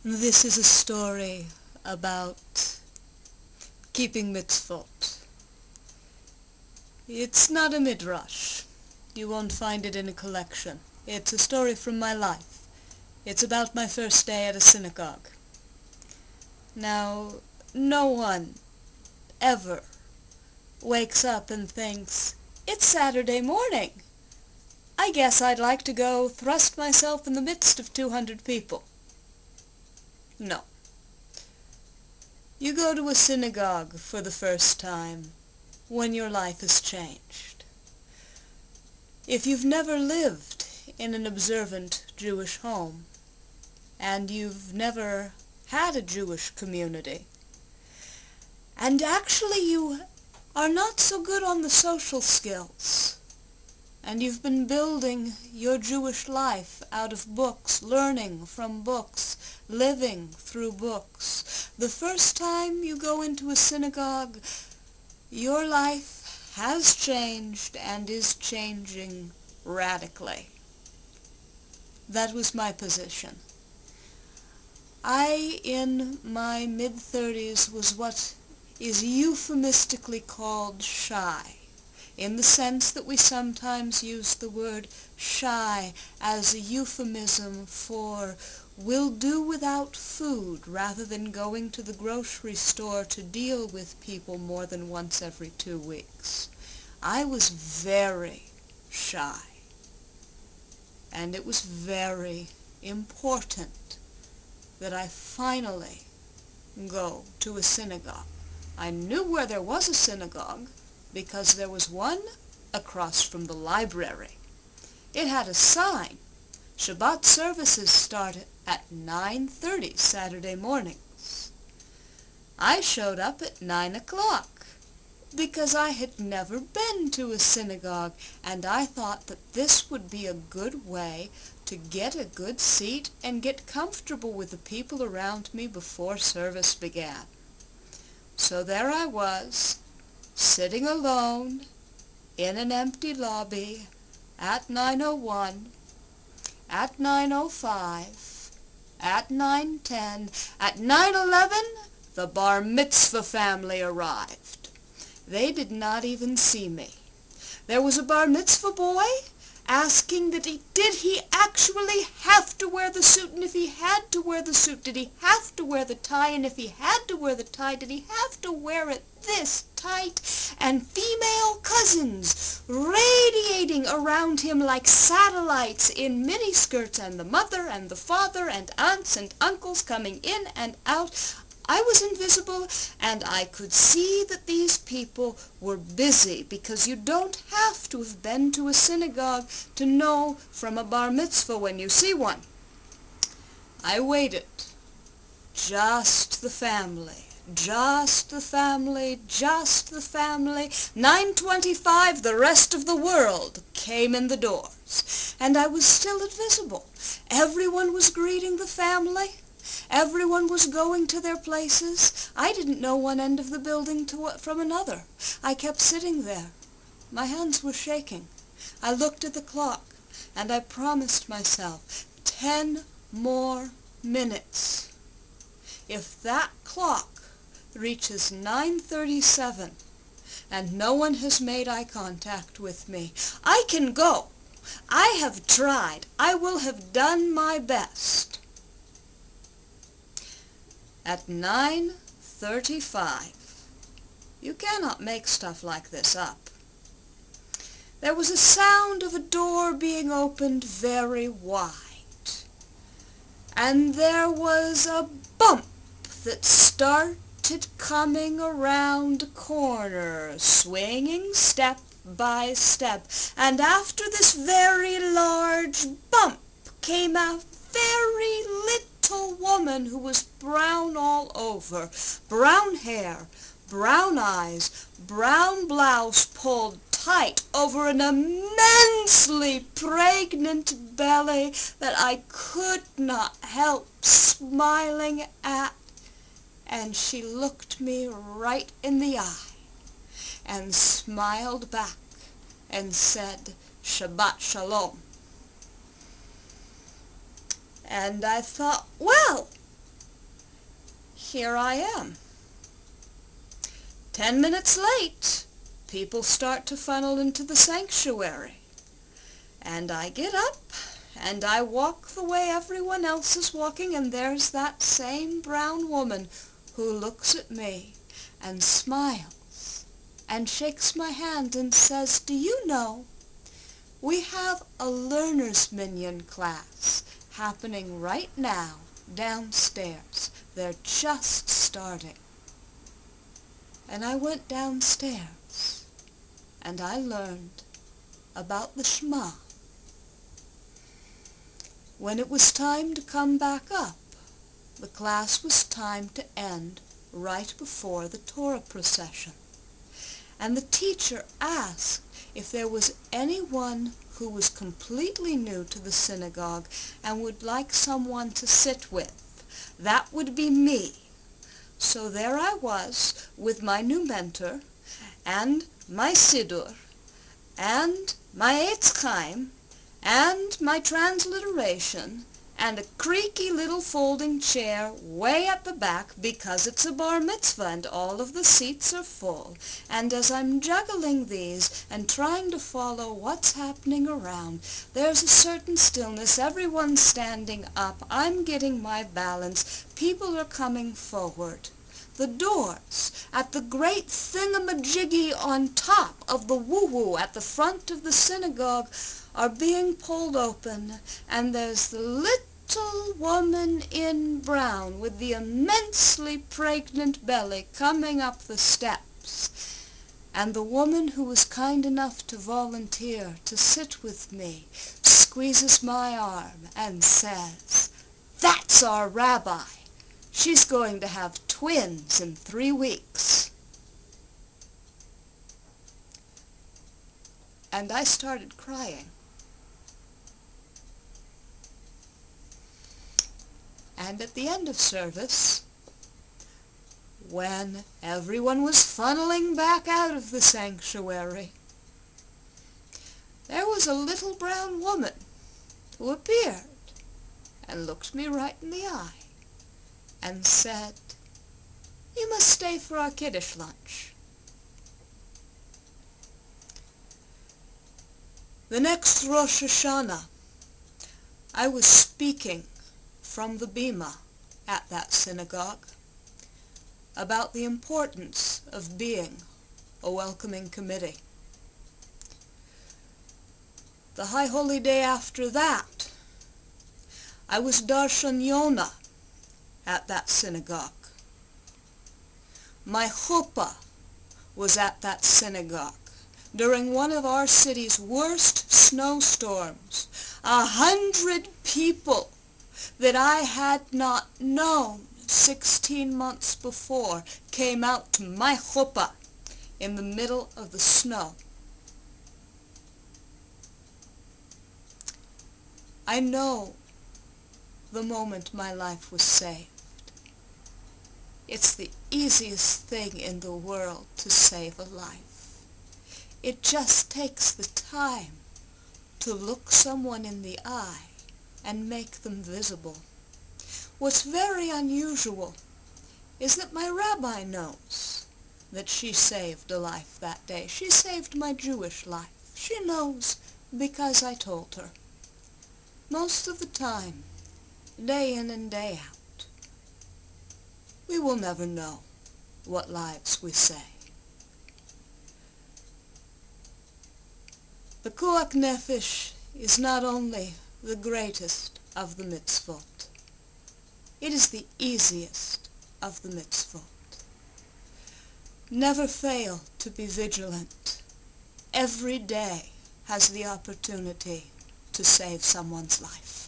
This is a story about keeping mitzvot. It's not a midrash. You won't find it in a collection. It's a story from my life. It's about my first day at a synagogue. Now, no one ever wakes up and thinks, "It's Saturday morning. I guess I'd like to go thrust myself in the midst of 200 people." No. You go to a synagogue for the first time when your life has changed. If you've never lived in an observant Jewish home, and you've never had a Jewish community, and actually you are not so good on the social skills, and you've been building your Jewish life out of books, learning from books, living through books, the first time you go into a synagogue, your life has changed and is changing radically. That was my position. I, in my mid-30s, was what is euphemistically called shy, in the sense that we sometimes use the word shy as a euphemism for we'll do without food rather than going to the grocery store to deal with people more than once every 2 weeks. I was very shy, and it was very important that I finally go to a synagogue. I knew where there was a synagogue because there was one across from the library. It had a sign. Shabbat services start at 9:30 Saturday mornings. I showed up at 9 o'clock because I had never been to a synagogue, and I thought that this would be a good way to get a good seat and get comfortable with the people around me before service began. So there I was, sitting alone in an empty lobby at 9:01, at 9:05, at 9:10, at 9:11, the bar mitzvah family arrived. They did not even see me. There was a bar mitzvah boy asking that did he actually have to wear the suit, and if he had to wear the suit, did he have to wear the tie, and if he had to wear the tie, did he have to wear it this tight, and female cousins radiating around him like satellites in miniskirts, and the mother and the father and aunts and uncles coming in and out. I was invisible, and I could see that these people were busy, because you don't have to have been to a synagogue to know from a bar mitzvah when you see one. I waited. Just the family. Just the family. Just the family. 9:25, the rest of the world came in the doors, and I was still invisible. Everyone was greeting the family. Everyone was going to their places. I didn't know one end of the building from another. I kept sitting there. My hands were shaking. I looked at the clock, and I promised myself 10 more minutes. If that clock reaches 9:37 and no one has made eye contact with me, I can go. I have tried. I will have done my best. At 9:35, you cannot make stuff like this up, there was a sound of a door being opened very wide, and there was a bump that started coming around a corner, swinging step by step, and after this very large bump came a very little woman who was brown all over, brown hair, brown eyes, brown blouse pulled tight over an immensely pregnant belly that I could not help smiling at, and she looked me right in the eye and smiled back and said, "Shabbat Shalom." And I thought, well, here I am. 10 minutes late, people start to funnel into the sanctuary. And I get up, and I walk the way everyone else is walking, and there's that same brown woman who looks at me and smiles and shakes my hand and says, "Do you know, we have a learner's minion class happening right now downstairs. They're just starting." And I went downstairs, and I learned about the Shema. When it was time to come back up, the class was timed to end right before the Torah procession. And the teacher asked if there was anyone who was completely new to the synagogue and would like someone to sit with. That would be me. So there I was with my new mentor and my Siddur and my Eitz Chaim and my transliteration and a creaky little folding chair way at the back because it's a bar mitzvah and all of the seats are full. And as I'm juggling these and trying to follow what's happening around, there's a certain stillness. Everyone's standing up. I'm getting my balance. People are coming forward. The doors at the great thingamajiggy on top of the woo-woo at the front of the synagogue are being pulled open, and there's the little woman in brown with the immensely pregnant belly coming up the steps. And the woman who was kind enough to volunteer to sit with me squeezes my arm and says, "That's our rabbi. She's going to have twins in 3 weeks." And I started crying. And at the end of service, when everyone was funneling back out of the sanctuary, there was a little brown woman who appeared and looked me right in the eye and said, "You must stay for our Kiddush lunch." The next Rosh Hashanah, I was speaking from the Bima at that synagogue about the importance of being a welcoming committee. The High Holy Day after that, I was Darshan Yonah at that synagogue. My chuppah was at that synagogue during one of our city's worst snowstorms. 100 people that I had not known 16 months before came out to my chuppah in the middle of the snow. I know the moment my life was saved. It's the easiest thing in the world to save a life. It just takes the time to look someone in the eye and make them visible. What's very unusual is that my rabbi knows that she saved a life that day. She saved my Jewish life. She knows because I told her. Most of the time, day in and day out, we will never know what lives we save. Pekuach Nefesh is not only the greatest of the mitzvot, it is the easiest of the mitzvot. Never fail to be vigilant. Every day has the opportunity to save someone's life.